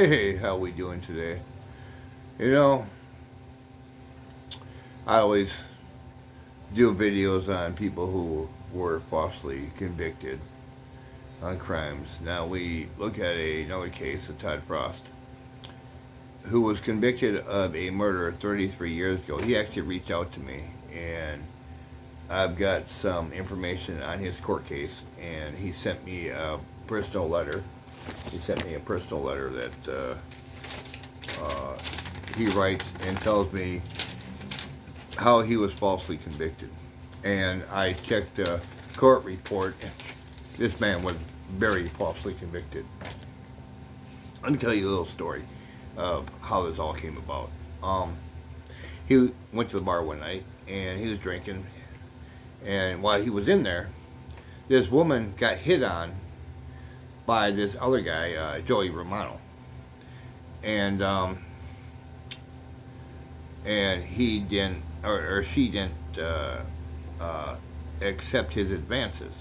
Hey, how we doing today? You know, I always do videos on people who were falsely convicted on crimes. Now we look at another case of Todd Frost, who was convicted of a murder 33 years ago. He actually reached out to me, and I've got some information on his court case, and he sent me a personal letter. He sent me a personal letter that uh, he writes and tells me how he was falsely convicted. And I checked the court report. This man was very falsely convicted. Let me tell you a little story of how this all came about. He went to the bar one night and he was drinking. And while he was in there, this woman got hit on by this other guy, Joey Romano. And he didn't, or she didn't accept his advances,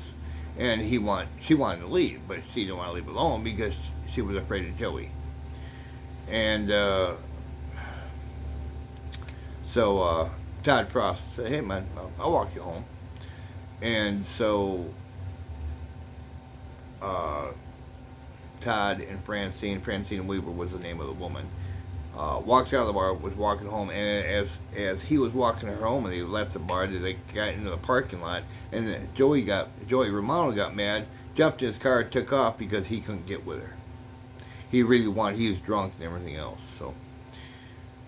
and she wanted to leave, but she didn't want to leave alone because she was afraid of Joey. And so Todd Frost said, "Hey man, I'll walk you home." And so uh, Todd and Francine Weaver was the name of the woman, walked out of the bar, was walking home, and as he was walking her home, and they left the bar, they got into the parking lot, and then Joey Romano got mad, jumped in his car, took off because he couldn't get with her. He was drunk and everything else. So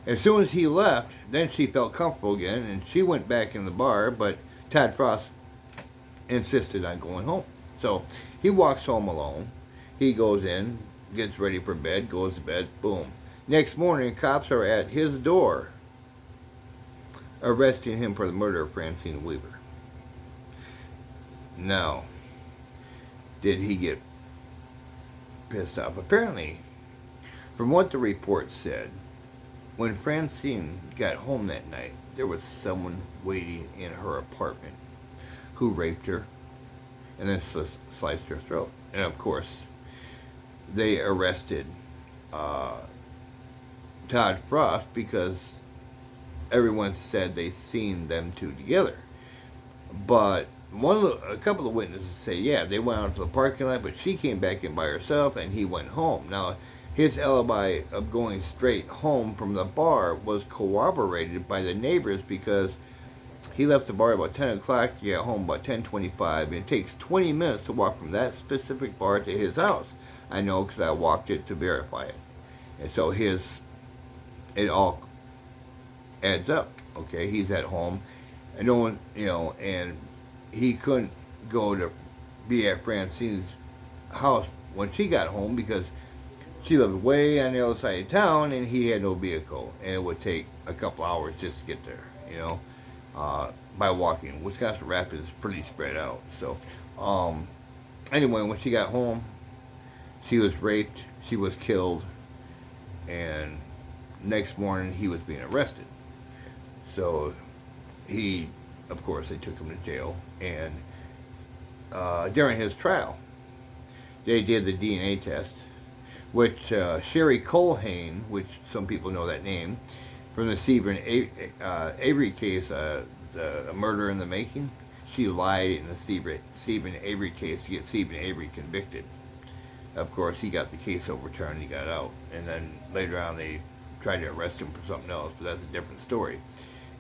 as soon as he left, then she felt comfortable again, and she went back in the bar, but Todd Frost insisted on going home. So he walks home alone. He goes in, gets ready for bed, goes to bed, boom. Next morning, cops are at his door arresting him for the murder of Francine Weaver. Now, did he get pissed off? Apparently, from what the report said, when Francine got home that night, there was someone waiting in her apartment who raped her and then sliced her throat. And of course, they arrested Todd Frost because everyone said they seen them two together. But a couple of witnesses say, yeah, they went out to the parking lot, but she came back in by herself and he went home. Now, his alibi of going straight home from the bar was corroborated by the neighbors because he left the bar about 10 o'clock, he got home about 10:25, and it takes 20 minutes to walk from that specific bar to his house. I know because I walked it to verify it. And so it all adds up. Okay, he's at home, and no one, and he couldn't go to be at Francine's house when she got home because she lived way on the other side of town, and he had no vehicle, and it would take a couple hours just to get there, by walking. Wisconsin Rapids is pretty spread out. So, anyway, when she got home, she was raped, she was killed, and next morning he was being arrested. So of course, they took him to jail, and during his trial, they did the DNA test, which Sherry Colhane, which some people know that name, from the Stephen Avery case, the murder in the making, she lied in the Stephen Avery case to get Stephen Avery convicted. Of course, he got the case overturned, he got out, and then later on they tried to arrest him for something else, but that's a different story.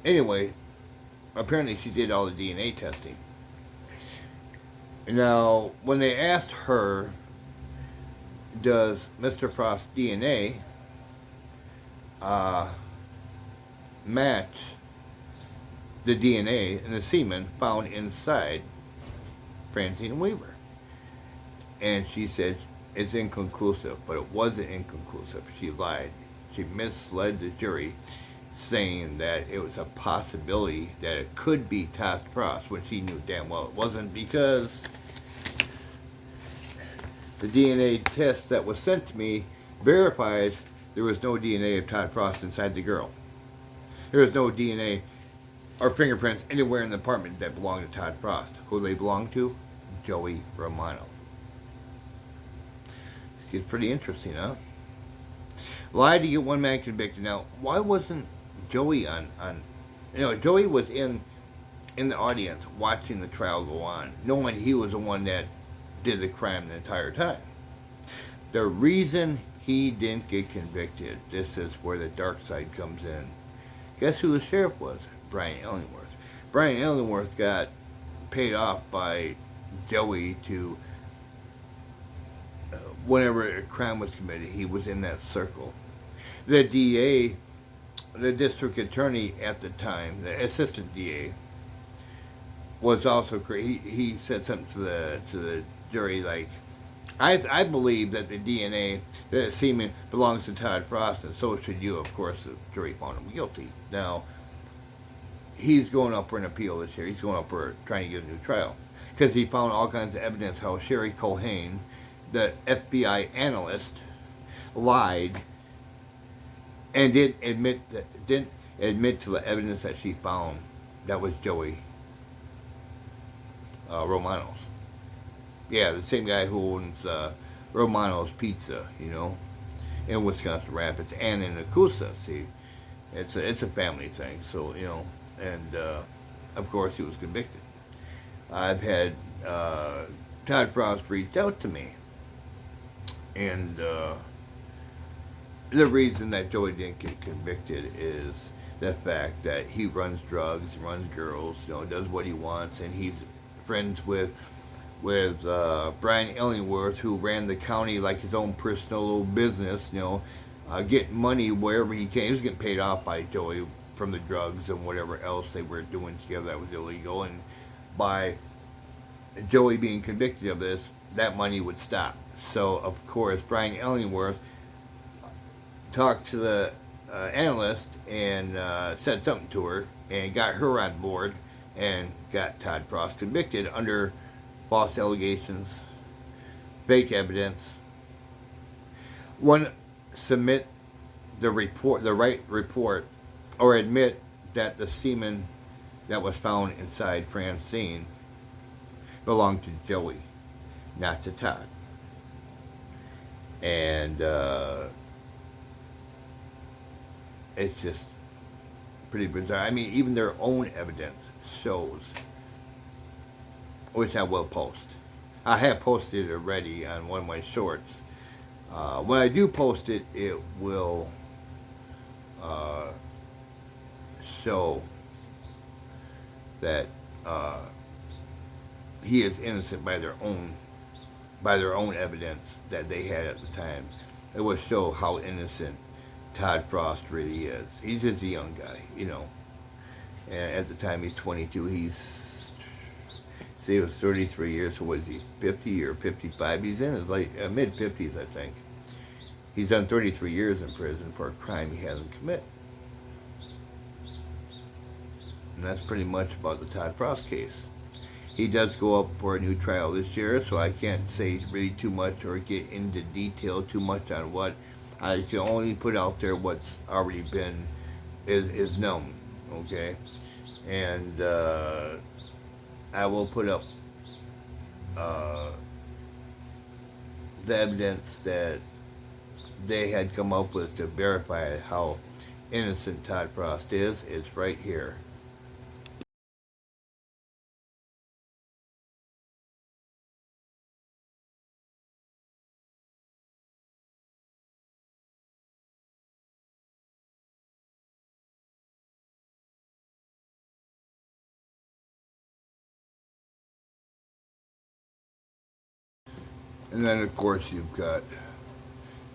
Anyway, apparently she did all the DNA testing. Now, when they asked her, does Mr. Frost's DNA match the DNA and the semen found inside Francine Weaver? And she said it's inconclusive, but it wasn't inconclusive. She lied. She misled the jury, saying that it was a possibility that it could be Todd Frost, when she knew damn well it wasn't, because the DNA test that was sent to me verifies there was no DNA of Todd Frost inside the girl. There was no DNA or fingerprints anywhere in the apartment that belonged to Todd Frost. Who they belonged to? Joey Romano. It gets pretty interesting, huh? Lied to get one man convicted. Now, why wasn't Joey on? Joey was in the audience watching the trial go on, knowing he was the one that did the crime the entire time. The reason he didn't get convicted, this is where the dark side comes in. Guess who the sheriff was? Brian Illingworth. Brian Illingworth got paid off by Joey to, whenever a crime was committed, he was in that circle. The DA, the district attorney at the time, the assistant DA, was also he said something to the jury like, I believe that the DNA, that semen belongs to Todd Frost, and so should you. Of course, the jury found him guilty. Now, he's going up for an appeal this year. He's going up for trying to get a new trial because he found all kinds of evidence how Sherry Culhane, the FBI analyst, lied and didn't admit to the evidence that she found that was Joey Romano's. Yeah, the same guy who owns Romano's Pizza, in Wisconsin Rapids and in Acusa. See, it's a family thing. So and of course he was convicted. I've had Todd Frost reached out to me, and the reason that Joey didn't get convicted is the fact that he runs drugs, runs girls, does what he wants, and he's friends with Brian Illingworth, who ran the county like his own personal little business, getting money wherever he can. He was getting paid off by Joey from the drugs and whatever else they were doing together that was illegal. And by Joey being convicted of this, that money would stop. So, of course, Brian Illingworth talked to the analyst and said something to her and got her on board and got Todd Frost convicted under false allegations, fake evidence. One, submit the right report, or admit that the semen that was found inside Francine belonged to Joey, not to Todd. And it's just pretty bizarre. I mean, even their own evidence shows, which I will post. I have posted it already on one of my shorts. When I do post it, it will show that he is innocent by their own evidence that they had at the time. It will show how innocent Todd Frost really is. He's just a young guy, And at the time he's 22. He was 33 years, so was he 50 or 55? He's in his mid-50s, I think. He's done 33 years in prison for a crime he hasn't committed. And that's pretty much about the Todd Frost case. He does go up for a new trial this year, so I can't say really too much or get into detail too much on what. I can only put out there what's already been is known, okay? And I will put up the evidence that they had come up with to verify how innocent Todd Frost is. It's right here. And then, of course, you've got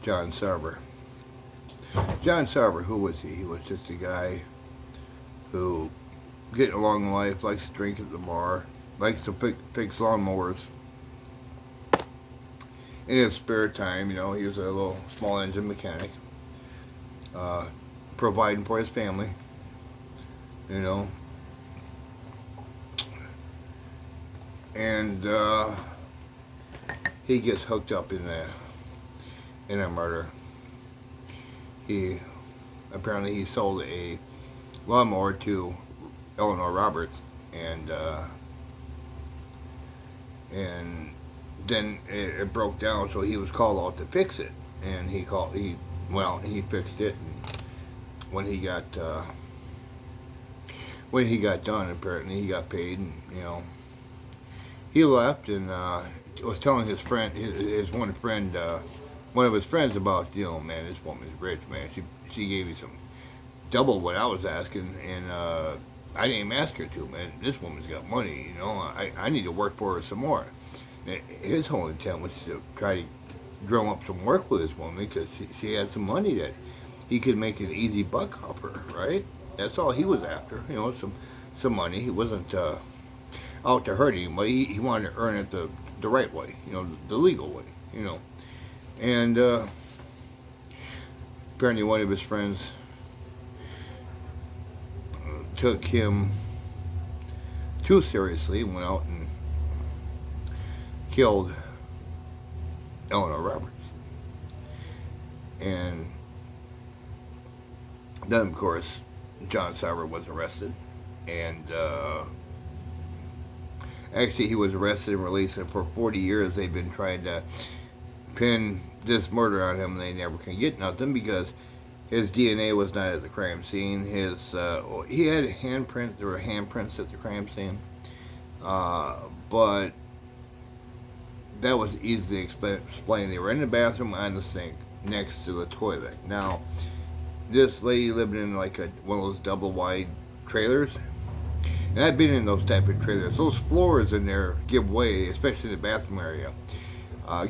John Sarver. John Sarver, who was he? He was just a guy who, getting along in life, likes to drink at the bar, likes to fix lawnmowers. In his spare time, he was a little small engine mechanic, providing for his family, and he gets hooked up in a murder. He sold a lawnmower to Eleanor Roberts, and then it broke down, so he was called out to fix it. And he Well, he fixed it, and when he got when he got done, apparently he got paid, and he left and was telling his friend, his one of his friends about, man, this woman's rich, man. She gave me some double what I was asking, and I didn't even ask her to, man. This woman's got money, I need to work for her some more. And his whole intent was to try to drum up some work with this woman because she had some money that he could make an easy buck off her, right? That's all he was after, some money. He wasn't out to hurt anybody. He wanted to earn it the right way, the legal way, And apparently one of his friends took him too seriously and went out and killed Eleanor Roberts. And then, of course, John Sarver was arrested. And actually, he was arrested and released. And for 40 years, they've been trying to pin this murder on him, and they never can get nothing because his DNA was not at the crime scene. He had handprints. There were handprints at the crime scene, but that was easily explained. They were in the bathroom on the sink next to the toilet. Now, this lady lived in like one of those double wide trailers, and I've been in those type of trailers. Those floors in there give way, especially in the bathroom area,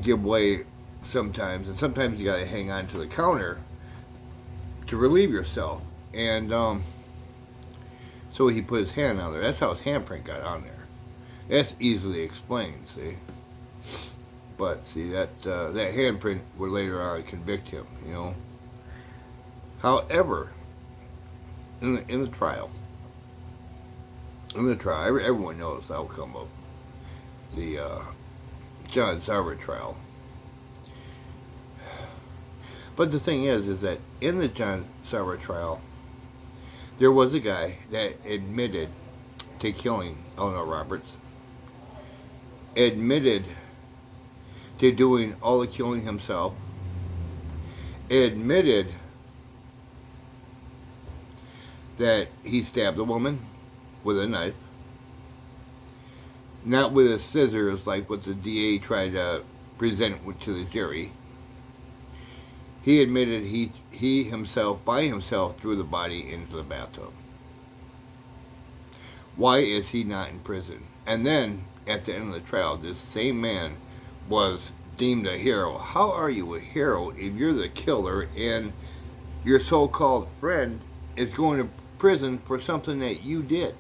give way sometimes, and sometimes you got to hang on to the counter to relieve yourself. And so he put his hand on there. That's how his handprint got on there. That's easily explained, see. But see that handprint would later on convict him, However, in the trial, everyone knows the outcome of the John Sarver trial. But the thing is that in the John Sarver trial, there was a guy that admitted to killing Eleanor Roberts, admitted to doing all the killing himself, admitted that he stabbed the woman with a knife, not with a scissors like what the DA tried to present to the jury. He admitted he himself, by himself, threw the body into the bathtub. Why is he not in prison? And then, at the end of the trial, this same man was deemed a hero. How are you a hero if you're the killer and your so-called friend is going to prison for something that you did?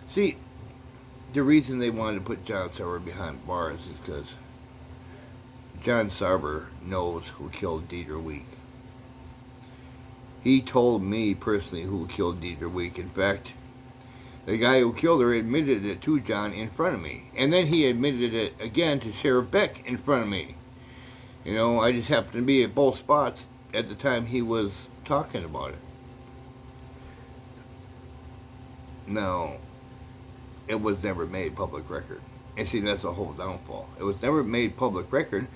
See, the reason they wanted to put John Sarver behind bars is because John Sarver knows who killed Deidre Week. He told me personally who killed Deidre Week. In fact, the guy who killed her admitted it to John in front of me. And then he admitted it again to Sheriff Beck in front of me. I just happened to be at both spots at the time he was talking about it. Now, it was never made public record. And see, that's the whole downfall. It was never made public record.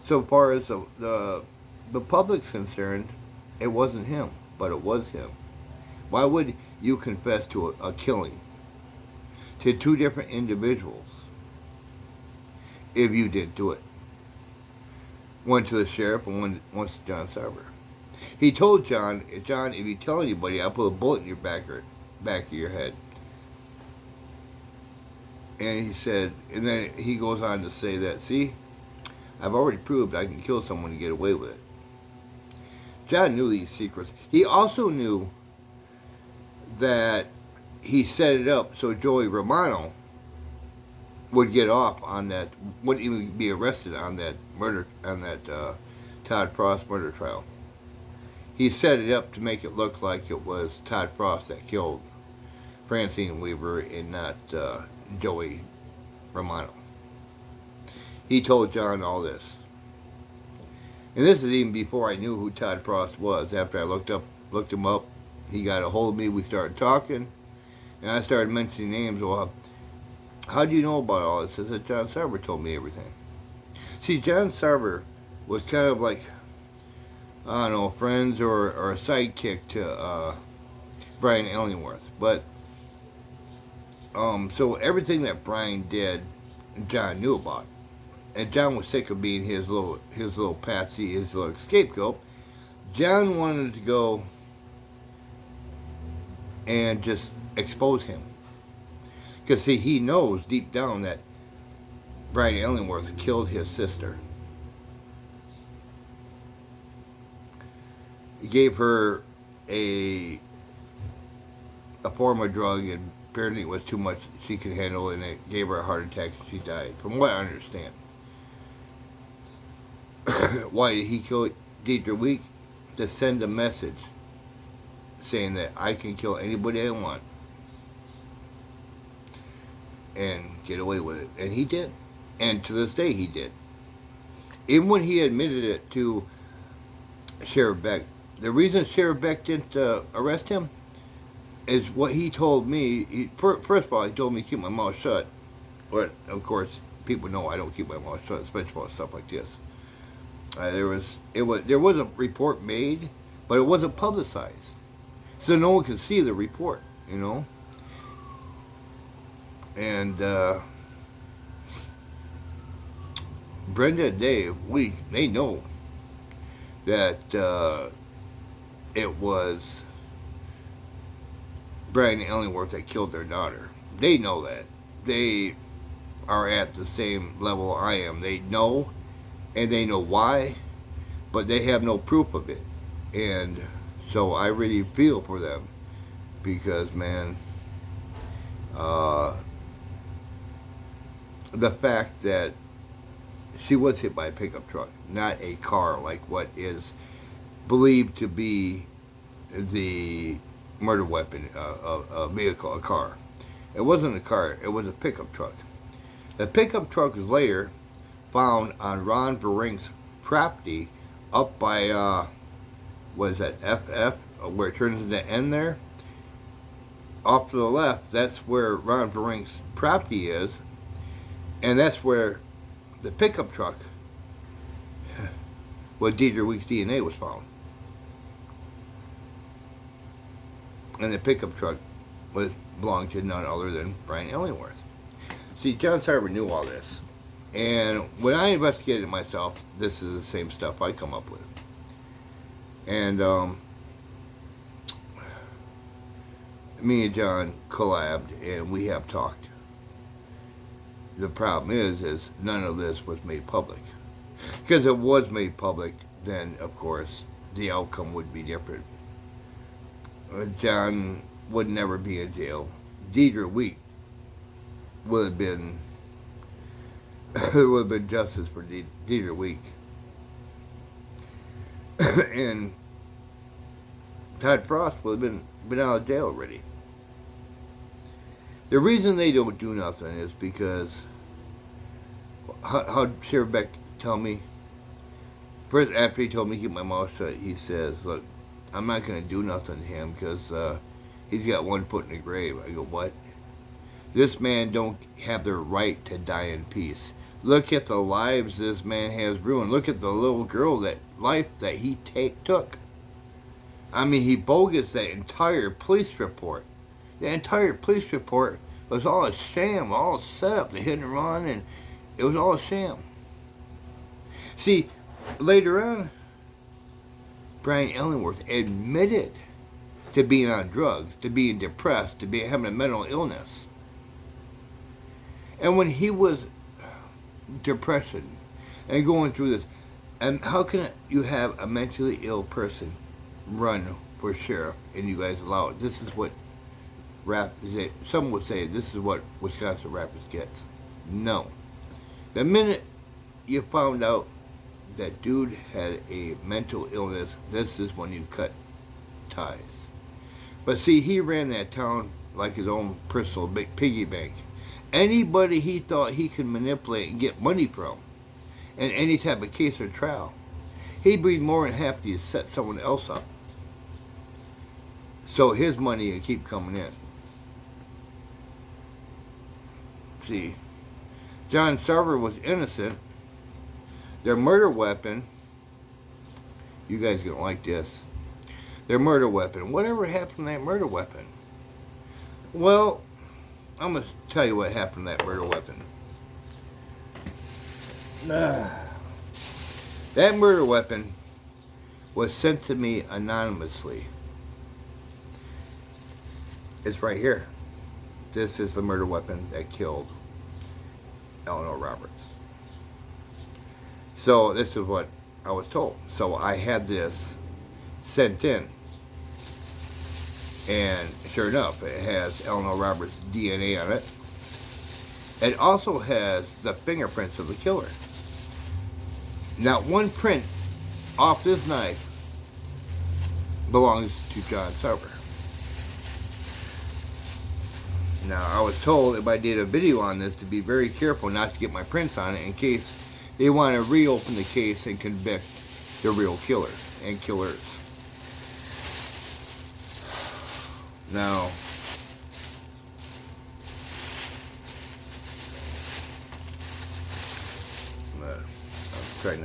So far as the public's concerned, it wasn't him, but it was him. Why would you confess to a killing to two different individuals if you didn't do it? One to the sheriff and one to John Sarver. He told John, if you tell anybody, I'll put a bullet in your back of your head. And he said, and then he goes on to say that, see, I've already proved I can kill someone and get away with it. John knew these secrets. He also knew that he set it up so Joey Romano would get off on that, wouldn't even be arrested on that murder, on that Todd Frost murder trial. He set it up to make it look like it was Todd Frost that killed Francine Weaver and not Joey Romano. He told John all this. And this is even before I knew who Todd Frost was. After I looked him up, he got a hold of me, we started talking, and I started mentioning names. Well, how do you know about all this? I said, John Sarver told me everything. See, John Sarver was kind of like I don't know, friends or a sidekick to Brian Ellingworth. But so everything that Brian did, John knew about, and John was sick of being his little patsy, his little scapegoat. John wanted to go and just expose him, because see, he knows deep down that Brian Ellingworth killed his sister. He gave her a a form of drug, and apparently it was too much she could handle, and it gave her a heart attack and she died. From what I understand. Why did he kill Deidre Week? To send a message saying that I can kill anybody I want and get away with it. And he did. And to this day he did. Even when he admitted it to Sheriff Beck. The reason Sheriff Beck didn't arrest him is what he told me. First of all, he told me to keep my mouth shut. But, of course, people know I don't keep my mouth shut, especially about stuff like this. There was a report made, but it wasn't publicized, so no one could see the report, you know. And Brenda and Dave, they know that it was Brian Ellingworth that killed their daughter. They know that. They are at the same level I am. They know, and they know why, but they have no proof of it. And so I really feel for them, because, man, the fact that she was hit by a pickup truck, not a car like what is believed to be the murder weapon, a vehicle, a car. It wasn't a car, it was a pickup truck. The pickup truck was later found on Ron Verink's property up by, what is that, FF, where it turns into N there? Off to the left, that's where Ron Verink's property is, and that's where the pickup truck, where Deidre Week's DNA was found. And the pickup truck belonged to none other than Brian Ellingworth. See, John Sarver knew all this. And when I investigated it myself, this is the same stuff I come up with. And me and John collabed, and we have talked. The problem is none of this was made public. Because if it was made public, then, of course, the outcome would be different. John would never be in jail. Deidre Week would have been there would have been justice for Deidre Week. And Todd Frost would have been out of jail already. The reason they don't do nothing is because how Sheriff Beck tell me, first after he told me to keep my mouth shut, he says, look, I'm not going to do nothing to him because he's got one foot in the grave. I go, what? This man don't have the right to die in peace. Look at the lives this man has ruined. Look at the little girl, life that he took. I mean, he bogus that entire police report. The entire police report was all a sham, all a setup, the hit and run, and it was all a sham. See, later on, Brian Ellingworth admitted to being on drugs, to being depressed, to having a mental illness. And when he was depression and going through this, and how can you have a mentally ill person run for sheriff and you guys allow it? This is what some would say this is what Wisconsin Rapids gets. No. The minute you found out that dude had a mental illness, this is when you cut ties. But see, he ran that town like his own personal big piggy bank. Anybody he thought he could manipulate and get money from, in any type of case or trial, he'd be more than happy to set someone else up, so his money would keep coming in. See, John Sarver was innocent. Their murder weapon You guys are going to like this. Their murder weapon. Whatever happened to that murder weapon? Well, I'm going to tell you what happened to that murder weapon. That murder weapon was sent to me anonymously. It's right here. This is the murder weapon that killed Eleanor Roberts. So this is what I was told. So I had this sent in. And sure enough, it has Eleanor Roberts' DNA on it. It also has the fingerprints of the killer. Not one print off this knife belongs to John Sarver. Now, I was told if I did a video on this to be very careful not to get my prints on it in case they want to reopen the case and convict the real killer and killers. Now, I'll try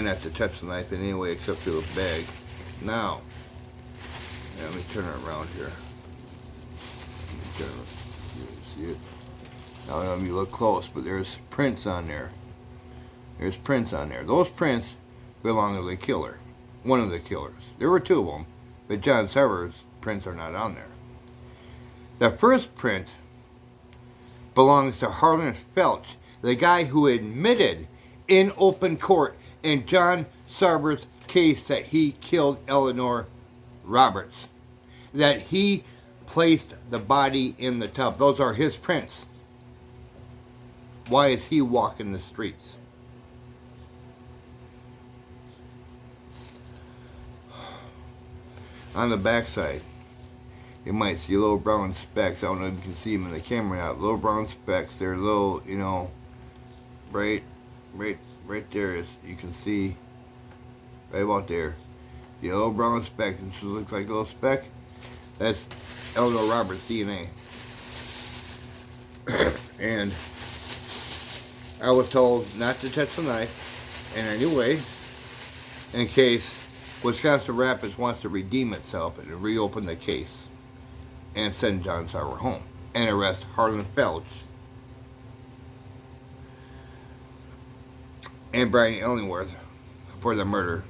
not to touch the knife in any way except through a bag. Now, let me turn it around here. See it? Now, let me look close, but there's prints on there. There's prints on there. Those prints belong to the killer, one of the killers. There were two of them, but John Sarver's prints are not on there. The first print belongs to Harlan Felch, the guy who admitted in open court in John Sarver's case that he killed Eleanor Roberts, that he placed the body in the tub. Those are his prints. Why is he walking the streets? On the backside, you might see little brown specks. I don't know if you can see them in the camera now. Little brown specks. They're little, you know, right there. Is you can see right about there. The little brown speck. It just looks like a little speck. That's Eleanor Roberts' DNA. And I was told not to touch the knife in any way in case Wisconsin Rapids wants to redeem itself and reopen the case and send John Sarver home and arrest Harlan Felch and Brian Illingworth for the murder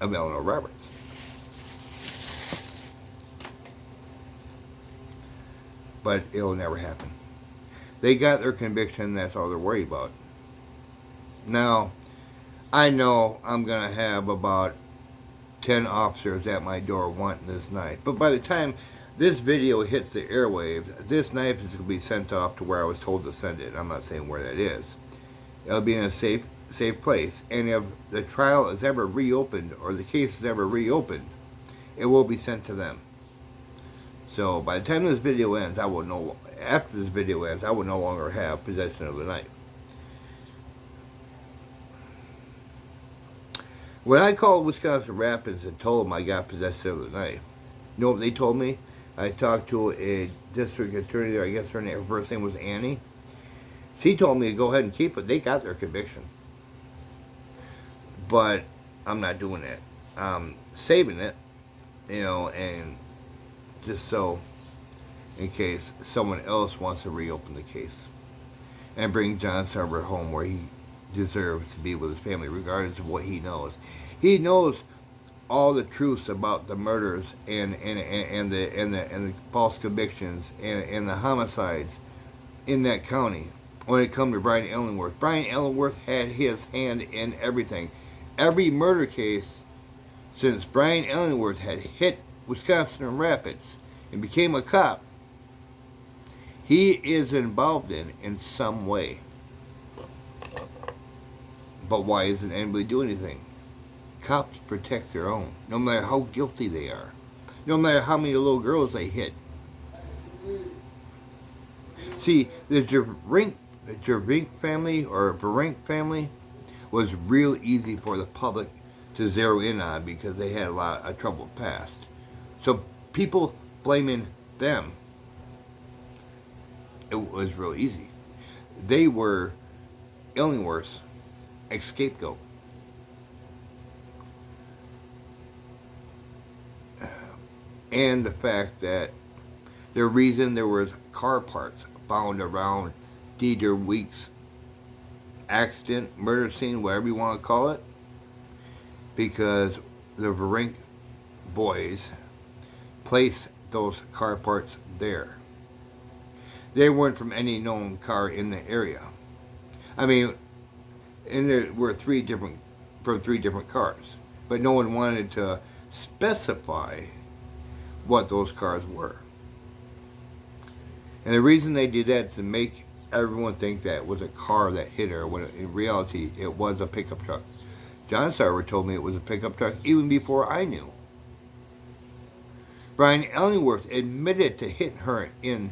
of Eleanor Roberts. But it'll never happen. They got their conviction, that's all they're worried about. Now, I know I'm going to have about 10 officers at my door wanting this knife. But by the time this video hits the airwaves, this knife is going to be sent off to where I was told to send it. I'm not saying where that is. It'll be in a safe place. And if the trial is ever reopened or the case is ever reopened, it will be sent to them. So by the time this video ends, after this video ends, I will no longer have possession of the knife. When I called Wisconsin Rapids and told them I got possession of the knife, you know what they told me? I talked to a district attorney there. I guess her first name was Annie. She told me to go ahead and keep it. They got their conviction. But I'm not doing that. I'm saving it, you know, and just so in case someone else wants to reopen the case and bring John Sarver home where he deserves to be with his family, regardless of what he knows. He knows all the truths about the murders and the false convictions and the homicides in that county. When it comes to Brian Illingworth, Brian Illingworth had his hand in everything. Every murder case since Brian Illingworth had hit Wisconsin Rapids and became a cop, he is involved in some way. But why isn't anybody doing anything? Cops protect their own, no matter how guilty they are, no matter how many little girls they hit. See, the Jervink family or Verink family was real easy for the public to zero in on because they had a lot of troubled past. So people blaming them, it was real easy. They were Illingworth's scapegoat. and the fact that the reason there was car parts found around Deidre Weeks' accident, murder scene, whatever you want to call it, because the Verink boys placed those car parts there. They weren't from any known car in the area. I mean, and there were from three different cars, but no one wanted to specify what those cars were. And the reason they did that to make everyone think that it was a car that hit her, when in reality it was a pickup truck. John Sarver told me it was a pickup truck even before I knew. Brian Ellingworth admitted to hitting her in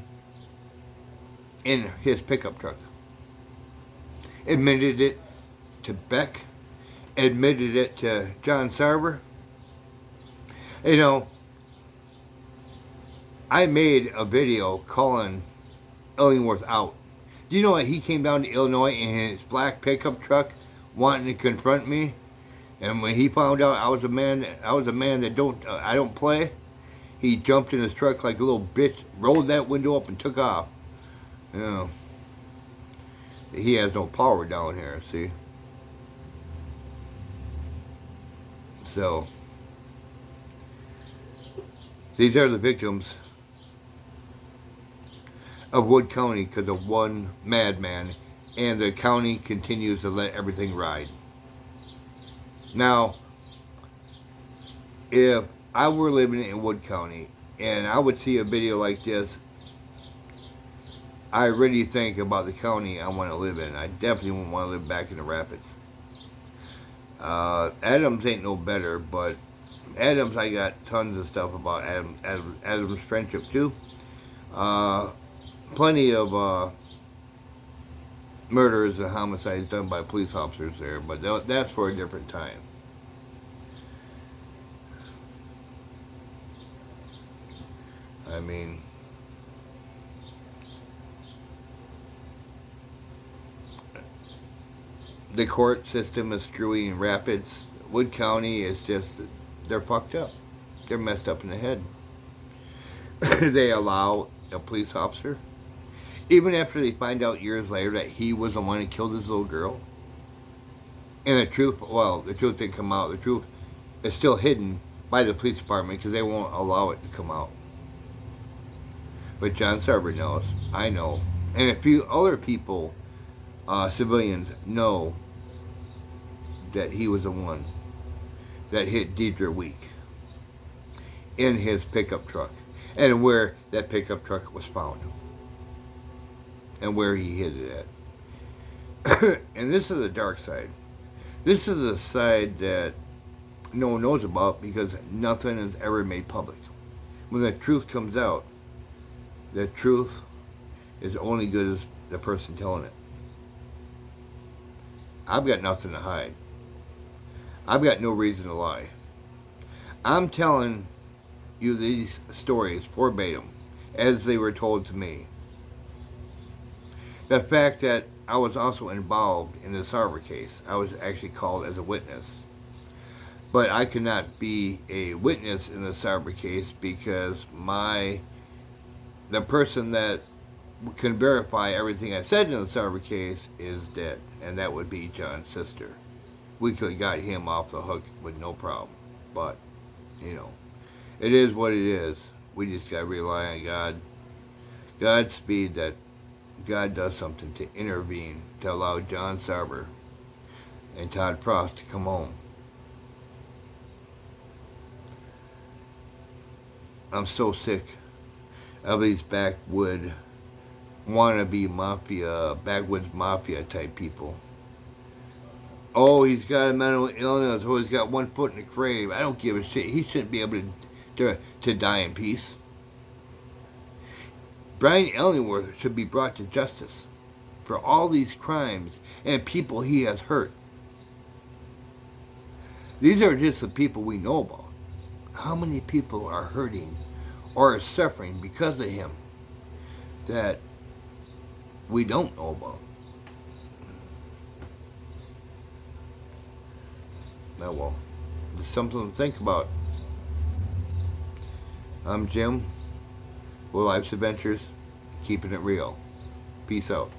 his pickup truck. Admitted it to Beck. Admitted it to John Sarver. You know, I made a video calling Ellingworth out. Do you know that he came down to Illinois in his black pickup truck wanting to confront me? And when he found out I was a man that I don't play, he jumped in his truck like a little bitch, rolled that window up and took off. You know, he has no power down here, see? So, these are the victims of Wood County because of one madman, and the county continues to let everything ride. Now, if I were living in Wood County and I would see a video like this, I really think about the county I want to live in. I definitely wouldn't want to live back in the Rapids. Adams ain't no better, but Adams, I got tons of stuff about Adams' friendship too. Plenty of murders and homicides done by police officers there, but that's for a different time. I mean, the court system is screwy in Rapids. Wood County is just, they're fucked up. They're messed up in the head. They allow a police officer, even after they find out years later that he was the one who killed his little girl. And the truth didn't come out. The truth is still hidden by the police department because they won't allow it to come out. But John Sarver knows. I know. And a few other people, civilians, know that he was the one that hit Deidre Week in his pickup truck, and where that pickup truck was found, and where he hid it at. And this is the dark side. This is the side that no one knows about because nothing is ever made public. When the truth comes out, the truth is only good as the person telling it. I've got nothing to hide. I've got no reason to lie. I'm telling you these stories verbatim, as they were told to me. The fact that I was also involved in the Sarver case, I was actually called as a witness. But I cannot be a witness in the Sarver case because the person that can verify everything I said in the Sarver case is dead, and that would be John's sister. We could have got him off the hook with no problem, but, you know, it is what it is. We just got to rely on God. Godspeed that God does something to intervene to allow John Sarver and Todd Frost to come home. I'm so sick of these backwoods mafia type people. Oh, he's got a mental illness. Oh, he's got 1 foot in the grave. I don't give a shit. He shouldn't be able to die in peace. Brian Ellingworth should be brought to justice for all these crimes and people he has hurt. These are just the people we know about. How many people are hurting or are suffering because of him that we don't know about? Oh well, it's something to think about. I'm Jim. With Life's Adventures, keeping it real. Peace out.